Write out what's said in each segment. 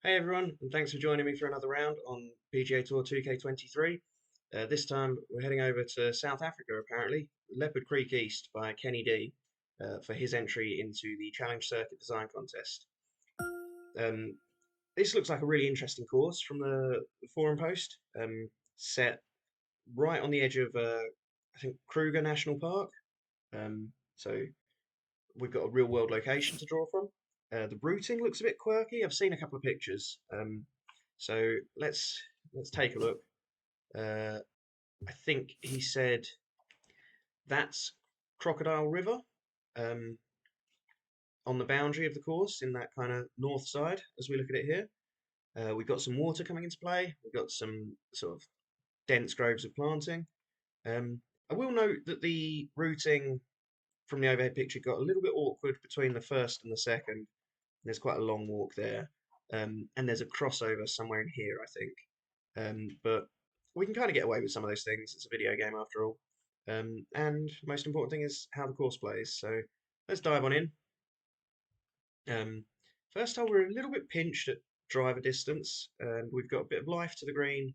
Hey everyone, and thanks for joining me for another round on PGA Tour 2K23. This time we're heading over to South Africa, apparently, Leopard Creek East by Kenny D for his entry into the Challenge Circuit Design Contest. Um, this looks like a really interesting course from the forum post, set right on the edge of, I think, Kruger National Park. So we've got a real world location to draw from. The routing looks a bit quirky. I've seen a couple of pictures. So let's take a look. Uh, I think he said that's Crocodile River um, on the boundary of the course in that kind of north side as we look at it here. We've got some water coming into play. We've got some sort of dense groves of planting. Um, I will note that the routing from the overhead picture got a little bit awkward between the first and the second. There's quite a long walk there, and there's a crossover somewhere in here, I think. But we can kind of get away with some of those things. It's a video game after all. And most important thing is how the course plays. So let's dive on in. Um, First hole, we're a little bit pinched at driver distance, and we've got a bit of life to the green,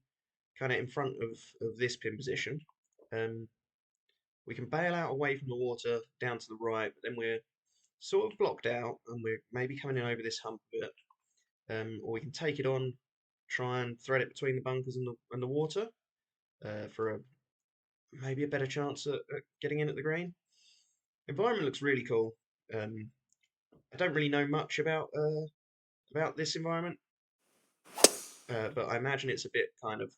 kind of in front of this pin position. Um, we can bail out away from the water down to the right, but then we're sort of blocked out, and we're maybe coming in over this hump a bit. Or we can take it on, try and thread it between the bunkers and the water for maybe a better chance at getting in at the green. Environment looks really cool. Um, I don't really know much about this environment, but I imagine it's a bit kind of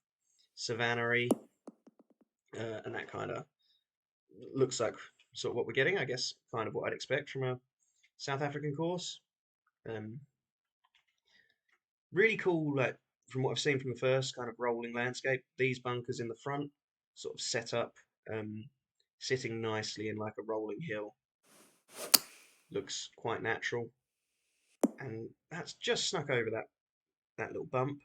savanna-y, and that kind of looks like sort of what we're getting. I guess kind of what I'd expect from a South African course. Um, Really cool, like from what I've seen from the first kind of rolling landscape. These bunkers in the front, sort of set up, um, sitting nicely in like a rolling hill, looks quite natural. And that's just snuck over that little bump.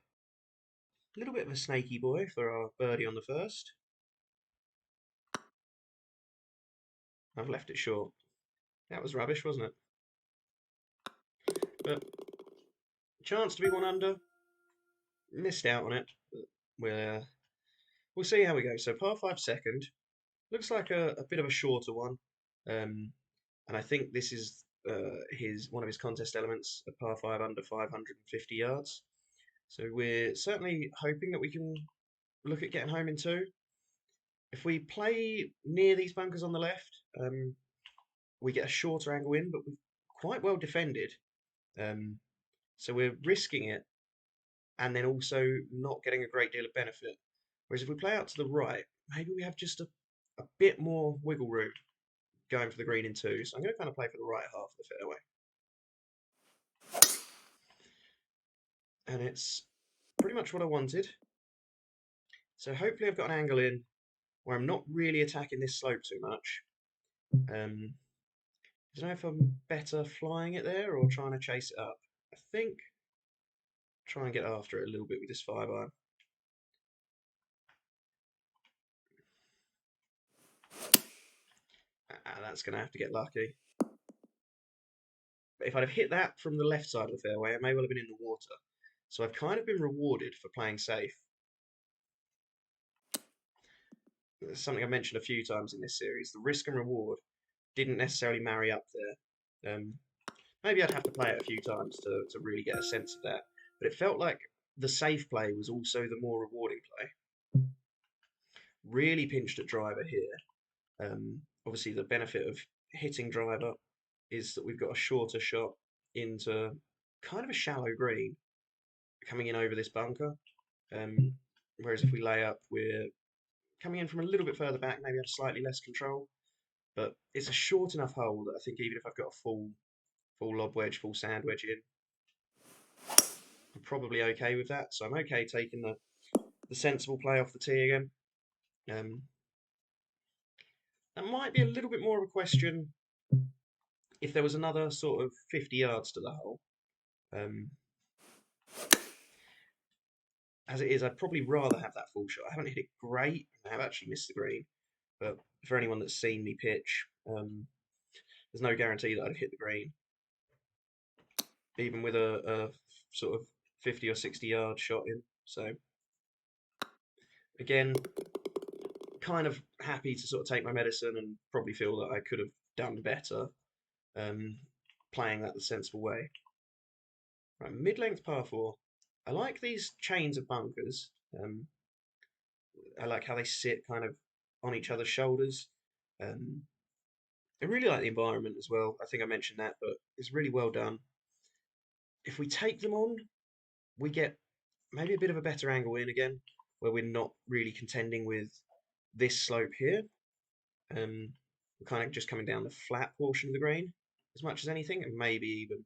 A little bit of a snaky boy for our birdie on the first. I've left it short. That was rubbish, wasn't it? But chance to be one under. Missed out on it. We're, we'll see how we go. So par five second. Looks like a bit of a shorter one. Um, and I think this is his one of his contest elements, a par five under 550 yards. So we're certainly hoping that we can look at getting home in two. If we play near these bunkers on the left, we get a shorter angle in, but we're quite well defended. Um, so we're risking it and then also not getting a great deal of benefit. Whereas if we play out to the right, maybe we have just a bit more wiggle room going for the green in two. So I'm going to kind of play for the right half of the fairway. And it's pretty much what I wanted. So hopefully I've got an angle in where I'm not really attacking this slope too much. I don't know if I'm better flying it there or trying to chase it up. I think try and get after it a little bit with this 5 iron. That's going to have to get lucky. But if I'd have hit that from the left side of the fairway, I may well have been in the water. So I've kind of been rewarded for playing safe. It's something I've mentioned a few times in this series. The risk and reward didn't necessarily marry up there. Maybe I'd have to play it a few times to really get a sense of that. But it felt like the safe play was also the more rewarding play. Really pinched at driver here. Obviously, the benefit of hitting driver is that we've got a shorter shot into kind of a shallow green coming in over this bunker. Um, Whereas if we lay up, we're coming in from a little bit further back, maybe have slightly less control. But it's a short enough hole that I think even if I've got a full lob wedge, full sand wedge in, I'm probably okay with that. So I'm okay taking the sensible play off the tee again. Um, that might be a little bit more of a question if there was another sort of 50 yards to the hole. Um, as it is, I'd probably rather have that full shot. I haven't hit it great. I have actually missed the green. But for anyone that's seen me pitch, there's no guarantee that I'd hit the green. Even with a sort of 50 or 60 yard shot in. So again, kind of happy to sort of take my medicine and probably feel that I could have done better um, playing that the sensible way. Right, mid-length par four. I like these chains of bunkers. I like how they sit kind of on each other's shoulders. Um, I really like the environment as well. I think I mentioned that, but it's really well done. If we take them on, we get maybe a bit of a better angle in again, where we're not really contending with this slope here. We're kind of just coming down the flat portion of the green as much as anything, and maybe even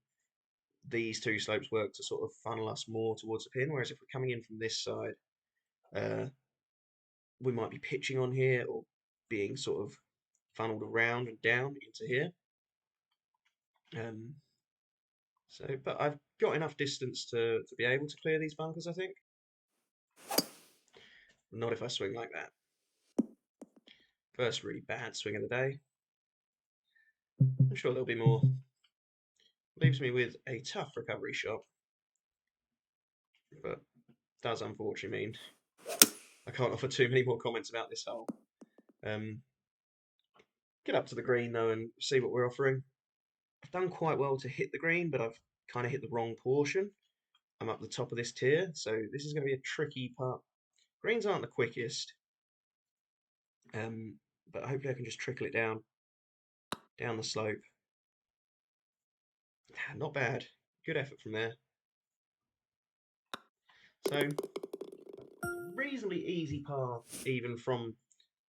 these two slopes work to sort of funnel us more towards the pin. Whereas if we're coming in from this side, uh, we might be pitching on here or being sort of funneled around and down into here. Um, but I've got enough distance to be able to clear these bunkers, I think. Not if I swing like that. First really bad swing of the day. I'm sure there'll be more. Leaves me with a tough recovery shot, but does unfortunately mean I can't offer too many more comments about this hole. Get up to the green though and see what we're offering. I've done quite well to hit the green, but I've kind of hit the wrong portion. I'm up the top of this tier, so this is going to be a tricky part. Greens aren't the quickest, but hopefully I can just trickle it down the slope. Not bad. Good effort from there. So, reasonably easy path, even from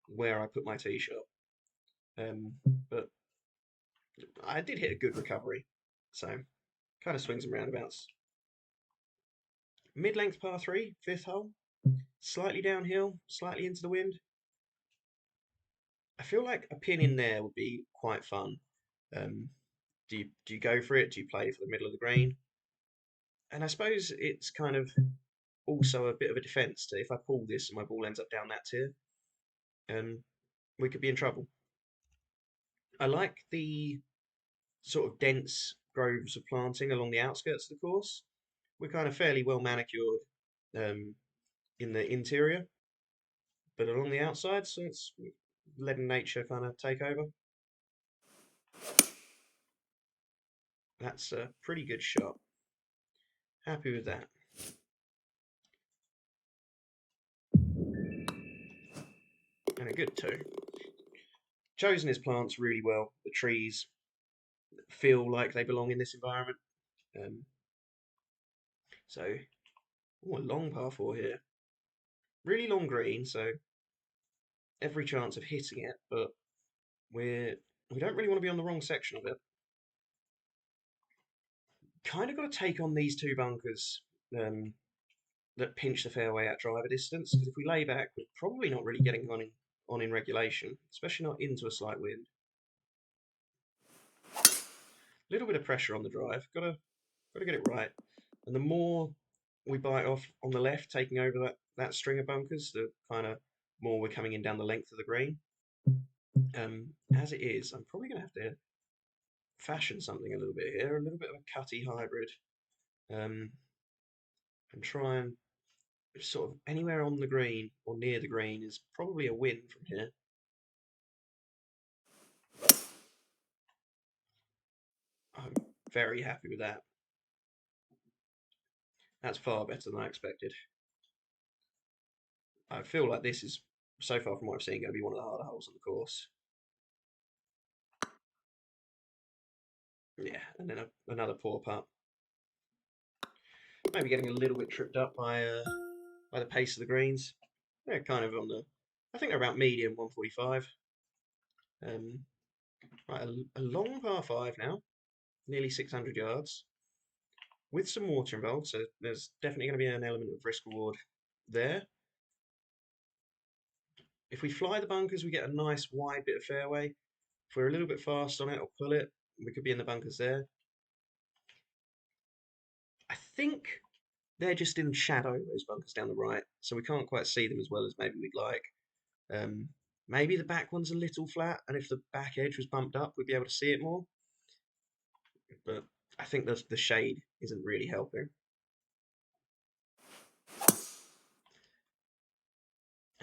where I put my tee shot. But I did hit a good recovery, so kind of swings and roundabouts. Mid-length par 3, fifth hole. Slightly downhill, slightly into the wind. I feel like a pin in there would be quite fun. Do you go for it? Do you play for the middle of the green? And I suppose it's kind of also a bit of a defence to if I pull this and my ball ends up down that tier, we could be in trouble. I like the sort of dense groves of planting along the outskirts of the course. We're kind of fairly well manicured in the interior, but along the outside, so it's letting nature kind of take over. That's a pretty good shot. Happy with that. And a good two. Chosen his plants really well. The trees feel like they belong in this environment. So, a long par four here. Really long green, so every chance of hitting it, but we don't really want to be on the wrong section of it. Kind of got to take on these two bunkers that pinch the fairway at driver distance, because if we lay back, we're probably not really getting on in regulation, especially not into a slight wind. A little bit of pressure on the drive. Got to get it right. And the more we bite off on the left, taking over that string of bunkers, the kind of more we're coming in down the length of the green. As it is, I'm probably going to have to fashion something a little bit here, a little bit of a cutty hybrid, and try and sort of anywhere on the green or near the green is probably a win from here. I'm very happy with that. That's far better than I expected. I feel like this is, so far from what I've seen, going to be one of the harder holes on the course. Yeah, and then another poor putt. Maybe getting a little bit tripped up by the pace of the greens. They're kind of on the, I think they're about medium 145. Right, a long par 5 now, nearly 600 yards, with some water involved, so there's definitely going to be an element of risk reward there. If we fly the bunkers, we get a nice wide bit of fairway. If we're a little bit fast on it or pull it, we could be in the bunkers there. I think they're just in shadow, those bunkers down the right, so we can't quite see them as well as maybe we'd like. Maybe the back one's a little flat, and if the back edge was bumped up, we'd be able to see it more. But I think the shade isn't really helping.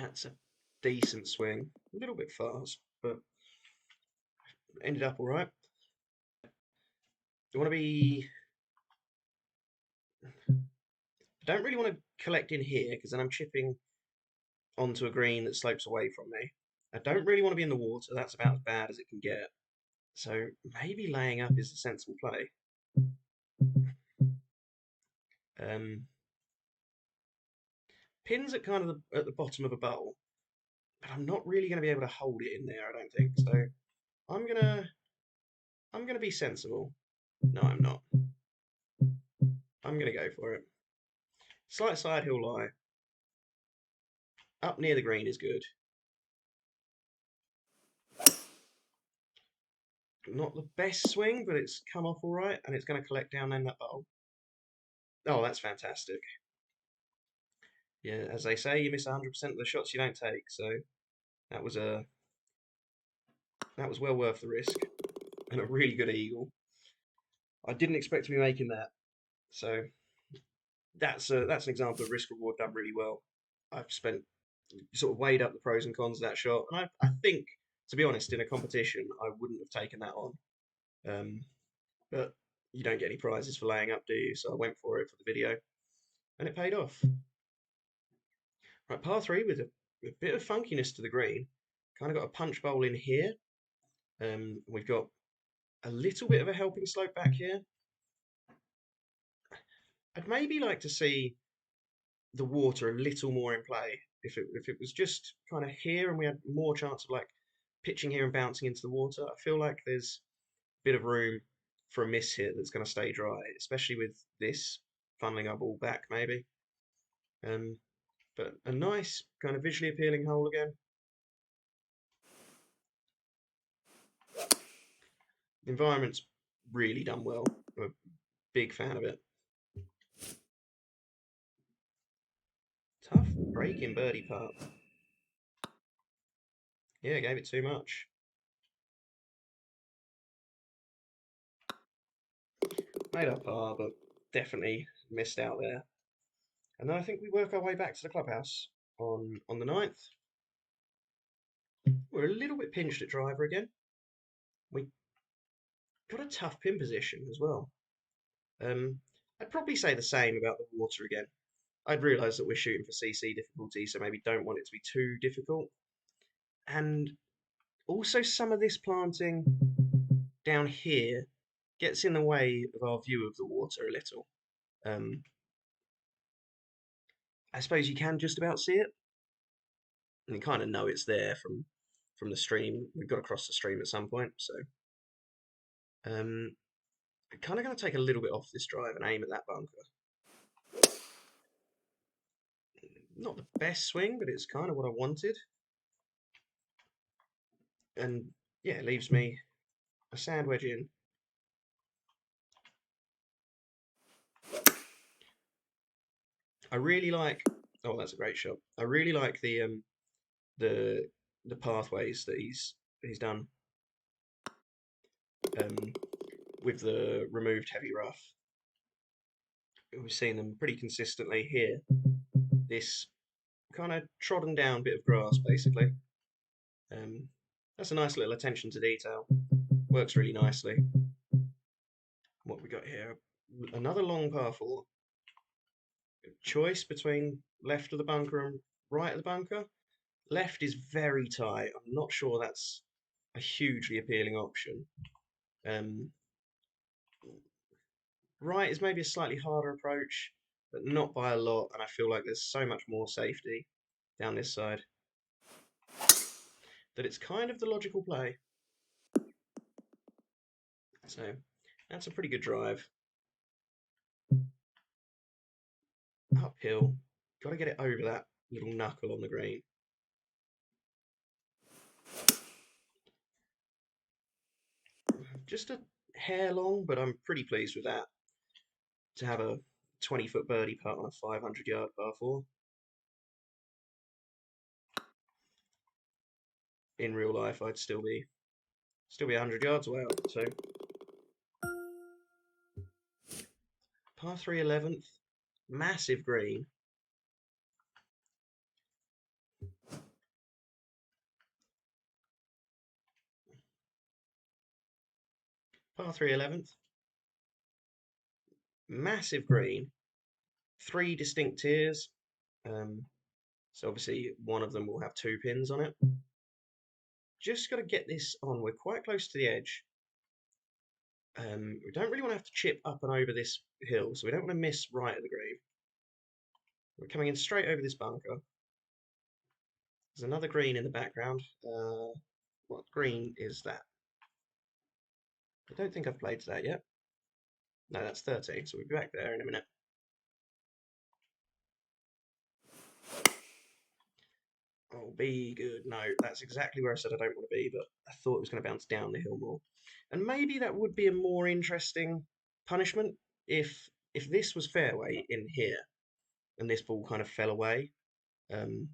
That's a decent swing. A little bit fast, but ended up all right. I want to be. I don't really want to collect in here because then I'm chipping onto a green that slopes away from me. I don't really want to be in the water. That's about as bad as it can get. So maybe laying up is a sensible play. Um, Pins at kind of at the bottom of a bowl, but I'm not really going to be able to hold it in there. I don't think so. I'm gonna I'm gonna be sensible. No, I'm not. I'm gonna go for it. Slight side hill lie. Up near the green is good. Not the best swing, but it's come off all right, and it's going to collect down in that bowl. Oh, that's fantastic. Yeah, as they say, you miss 100% of the shots you don't take. So that was well worth the risk, and a really good eagle. I didn't expect to be making that, so that's an example of risk reward done really well. I've spent sort of weighed up the pros and cons of that shot, and I think, to be honest, in a competition, I wouldn't have taken that on. Um, but you don't get any prizes for laying up, do you? So I went for it for the video, and it paid off. Right, par three with a bit of funkiness to the green. Kind of got a punch bowl in here. We've got a little bit of a helping slope back here. I'd maybe like to see the water a little more in play. If it was just kind of here and we had more chance of like pitching here and bouncing into the water, I feel like there's a bit of room for a miss here that's going to stay dry, especially with this funneling our ball back maybe. But a nice kind of visually appealing hole again. The environment's really done well. I'm a big fan of it. Tough break-in birdie putt. Yeah, gave it too much. Made up par, but definitely missed out there. And then I think we work our way back to the clubhouse on the 9th. We're a little bit pinched at driver again. We got a tough pin position as well. I'd probably say the same about the water again. I'd realise that we're shooting for CC difficulty, so maybe don't want it to be too difficult. And also some of this planting down here gets in the way of our view of the water a little. I suppose you can just about see it, and you kind of know it's there from the stream. We've got to cross the stream at some point, so I'm kind of going to take a little bit off this drive and aim at that bunker. Not the best swing, but it's kind of what I wanted. And yeah, it leaves me a sand wedge in. I really like. Oh, that's a great shot. I really like the pathways that he's done with the removed heavy rough. We've seen them pretty consistently here. This kind of trodden down bit of grass, basically. That's a nice little attention to detail. Works really nicely. What we got here? Another long par four. Choice between left of the bunker and right of the bunker. Left is very tight. I'm not sure that's a hugely appealing option. Right is maybe a slightly harder approach, but not by a lot, and I feel like there's so much more safety down this side that it's kind of the logical play. So that's a pretty good drive. Uphill, got to get it over that little knuckle on the green. Just a hair long, but I'm pretty pleased with that. To have a 20-foot birdie putt on a 500-yard par four. In real life, I'd still be 100 yards away. So par 3 11th, massive green. Par 3 11th. Massive green, three distinct tiers. So obviously one of them will have two pins on it. Just got to get this on. We're quite close to the edge. We don't really want to have to chip up and over this hill, so we don't want to miss right at the green. We're coming in straight over this bunker. There's another green in the background. What green is that? I don't think I've played to that yet. No, that's 13, so we'll be back there in a minute. Oh, be good. No, that's exactly where I said I don't want to be, but I thought it was going to bounce down the hill more. And maybe that would be a more interesting punishment if this was fairway in here and this ball kind of fell away. And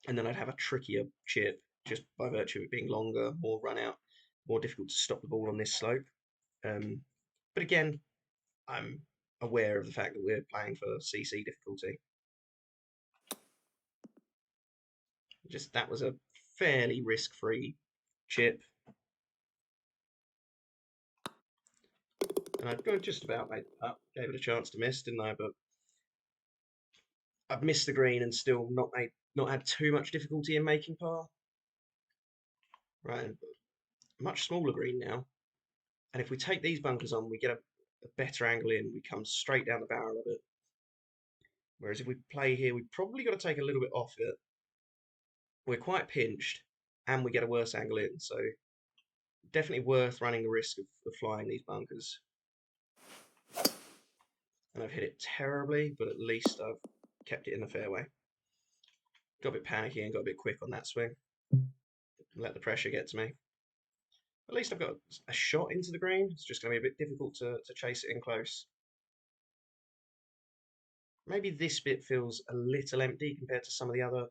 then I'd have a trickier chip just by virtue of it being longer, more run out, more difficult to stop the ball on this slope. But again, I'm aware of the fact that we're playing for CC difficulty. Just that was a fairly risk-free chip. And I'd just about made it up. Gave it a chance to miss, didn't I? But I've missed the green and still not had too much difficulty in making par. Right, much smaller green now. And if we take these bunkers on, we get a better angle in. We come straight down the barrel of it. Whereas if we play here, we've probably got to take a little bit off it. We're quite pinched, and we get a worse angle in. So definitely worth running the risk of flying these bunkers. And I've hit it terribly, but at least I've kept it in the fairway. Got a bit panicky and got a bit quick on that swing. Let the pressure get to me. At least I've got a shot into the green. It's just going to be a bit difficult to chase it in close. Maybe this bit feels a little empty compared to some of the other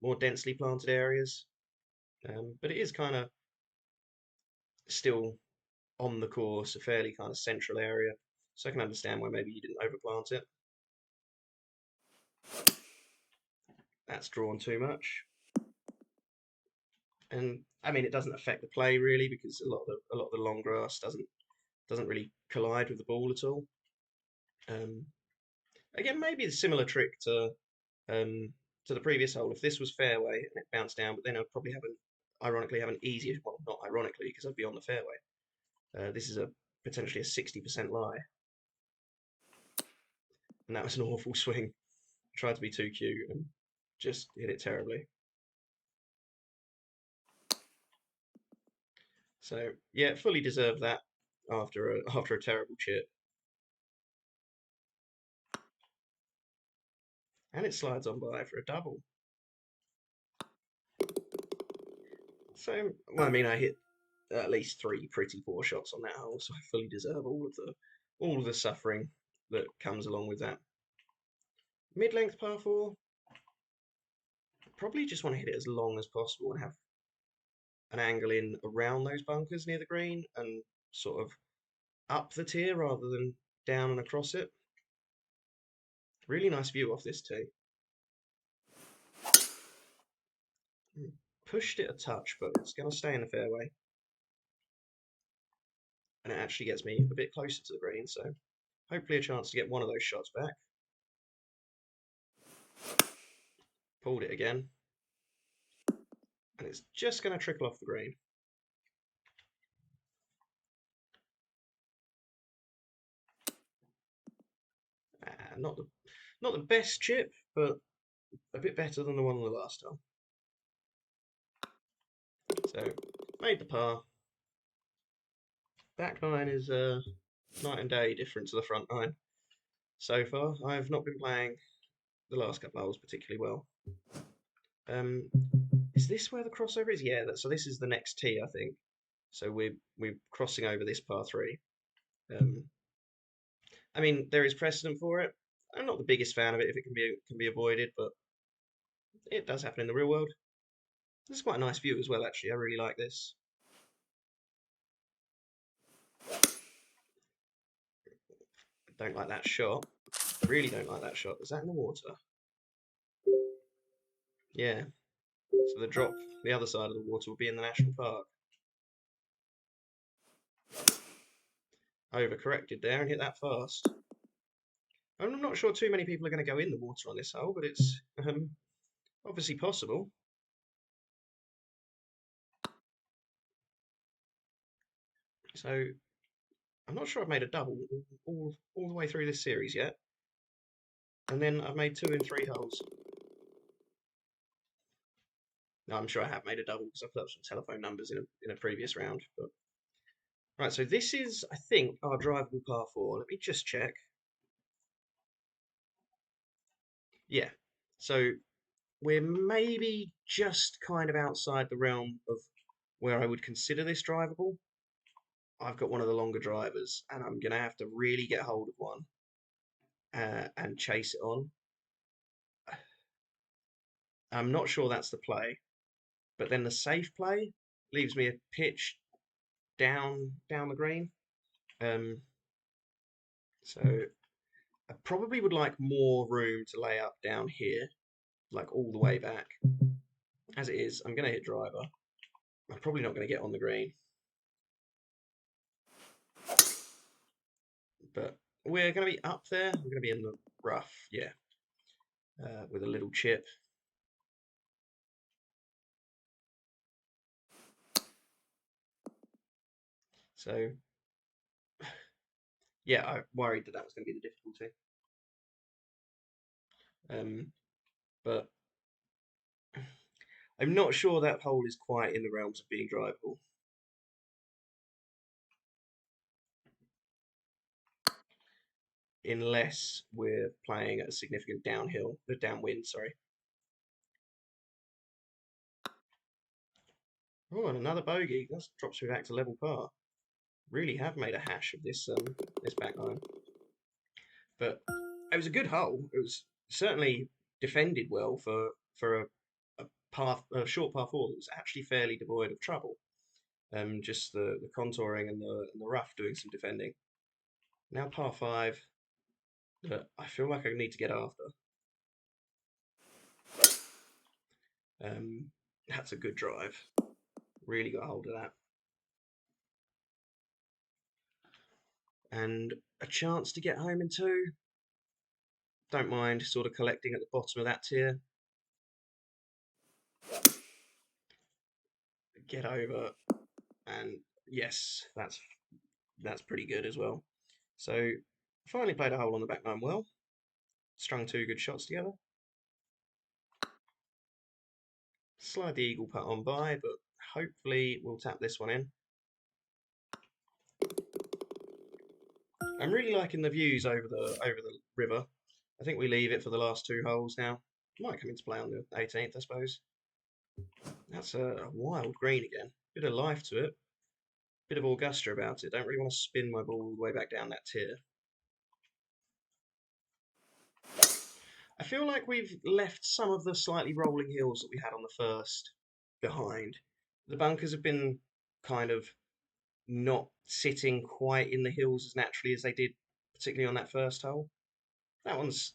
more densely planted areas. But it is kind of still on the course, a fairly kind of central area. So I can understand why maybe you didn't overplant it. That's drawn too much. And I mean, it doesn't affect the play really because a lot of the long grass doesn't really collide with the ball at all. Again, maybe a similar trick to the previous hole. If this was fairway and it bounced down, but then I'd probably ironically have an easier, well, not ironically because I'd be on the fairway. This is potentially a 60% lie, and that was an awful swing. Tried to be too cute and just hit it terribly. So yeah, fully deserved that after a terrible chip. And it slides on by for a double. So, well, I mean, I hit at least three pretty poor shots on that hole, so I fully deserve all of the suffering that comes along with that. Mid-length par 4. Probably just want to hit it as long as possible and have an angle in around those bunkers near the green and sort of up the tier rather than down and across it. Really nice view off this tee. Pushed it a touch, but it's going to stay in the fairway. And it actually gets me a bit closer to the green, so hopefully a chance to get one of those shots back. Pulled it again. And it's just going to trickle off the green. Not the best chip, but a bit better than the one on the last hole. So, made the par. Back nine is night and day different to the front nine. So far, I've not been playing the last couple of holes particularly well. Is this where the crossover is? Yeah, so this is the next tee, I think. So we're crossing over this par 3. I mean, there is precedent for it. I'm not the biggest fan of it if it can be avoided, but it does happen in the real world. This is quite a nice view as well, actually. I really like this. Don't like that shot. Really don't like that shot. Is that in the water? Yeah. So the drop, the other side of the water, will be in the national park. overcorrected there and hit that fast. I'm not sure too many people are going to go in the water on this hole, but it's obviously possible. So I'm not sure I've made a double all the way through this series yet. And then I've made 2 in 3 holes. No, I'm sure I have made a double because I've put up some telephone numbers in a previous round. But right, so this is, I think, our drivable par 4. Let me just check. Yeah, so we're maybe just kind of outside the realm of where I would consider this drivable. I've got one of the longer drivers, and I'm going to have to really get hold of one and chase it on. I'm not sure that's the play, but then the safe play leaves me a pitch down the green. So I probably would like more room to lay up down here, like all the way back. As it is, I'm going to hit driver. I'm probably not going to get on the green, but we're going to be up there. We're going to be in the rough, yeah, with a little chip. So, yeah, I worried that was going to be the difficulty. But I'm not sure that hole is quite in the realms of being drivable. Unless we're playing at a significant downwind, sorry. Oh, and another bogey. That drops me back to level par. Really have made a hash of this back nine. But it was a good hole. It was certainly defended well for a short par 4 that was actually fairly devoid of trouble. Just the contouring and the rough doing some defending. Now par 5 that I feel like I need to get after. That's a good drive. Really got hold of that. And a chance to get home in 2. Don't mind sort of collecting at the bottom of that tier. Get over, and yes, that's pretty good as well. So finally played a hole on the back 9 well. Strung 2 good shots together. Slide the eagle putt on by, but hopefully we'll tap this one in. I'm really liking the views over the river. I think we leave it for the last 2 holes now. Might come into play on the 18th, I suppose. That's a wild green again. Bit of life to it. Bit of Augusta about it. Don't really want to spin my ball all the way back down that tier. I feel like we've left some of the slightly rolling hills that we had on the first behind. The bunkers have been kind of not sitting quite in the hills as naturally as they did, particularly on that first hole. That one's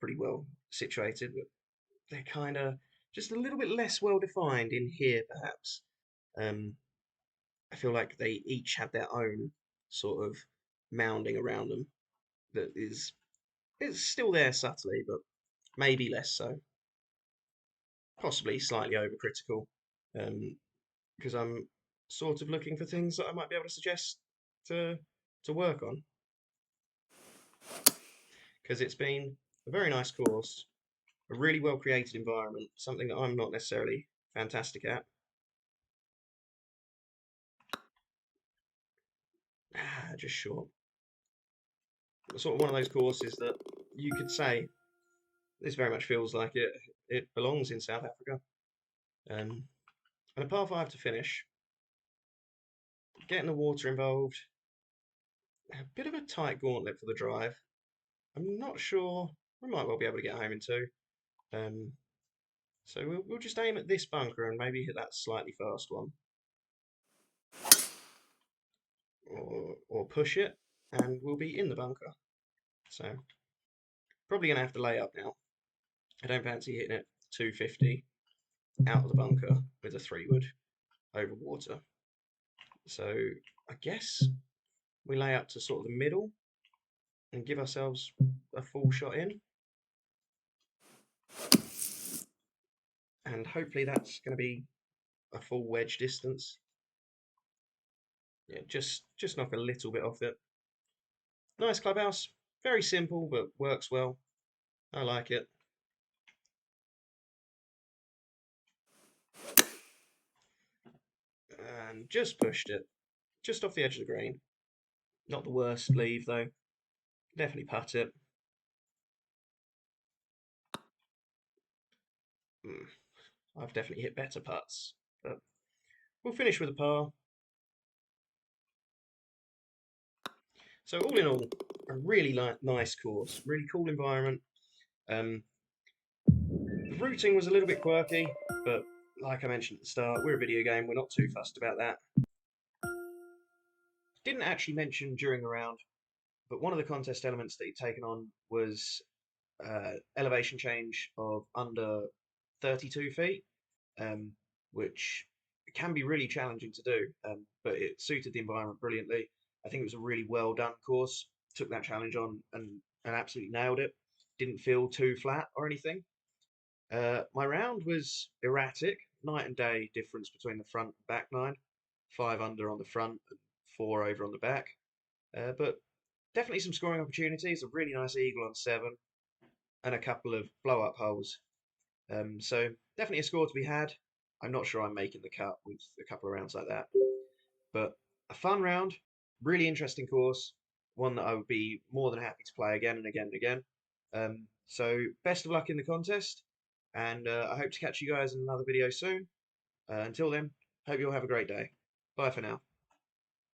pretty well situated, but they're kind of just a little bit less well defined in here, perhaps. I feel like they each have their own sort of mounding around them that is it's still there subtly, but maybe less so. Possibly slightly overcritical, because I'm sort of looking for things that I might be able to suggest to work on. Because it's been a very nice course, a really well created environment, something that I'm not necessarily fantastic at. Just short. Sort of one of those courses that you could say this very much feels like it belongs in South Africa. And a par 5 to finish. Getting the water involved. A bit of a tight gauntlet for the drive. I'm not sure. We might well be able to get home in 2. So we'll just aim at this bunker and maybe hit that slightly fast one. Or push it, and we'll be in the bunker. So probably going to have to lay up now. I don't fancy hitting it 250 out of the bunker with a 3-wood over water. So I guess we lay up to sort of the middle and give ourselves a full shot in. And hopefully that's going to be a full wedge distance. Yeah, just knock a little bit off it. Nice clubhouse. Very simple, but works well. I like it. And just pushed it. Just off the edge of the green. Not the worst leave, though. Definitely putt it. I've definitely hit better putts. But we'll finish with a par. So all in all, a really nice course. Really cool environment. The routing was a little bit quirky, but like I mentioned at the start, we're a video game. We're not too fussed about that. Didn't actually mention during the round, but one of the contest elements that he'd taken on was elevation change of under 32 feet, which can be really challenging to do, but it suited the environment brilliantly. I think it was a really well done course. Took that challenge on and absolutely nailed it. Didn't feel too flat or anything. My round was erratic, night and day difference between the front and back nine. 5 under on the front and 4 over on the back. But definitely some scoring opportunities. A really nice eagle on 7 and a couple of blow up holes. So definitely a score to be had. I'm not sure I'm making the cut with a couple of rounds like that. But a fun round, really interesting course, one that I would be more than happy to play again and again and again. So best of luck in the contest, and I hope to catch you guys in another video soon. Until then, hope you all have a great day. Bye for now.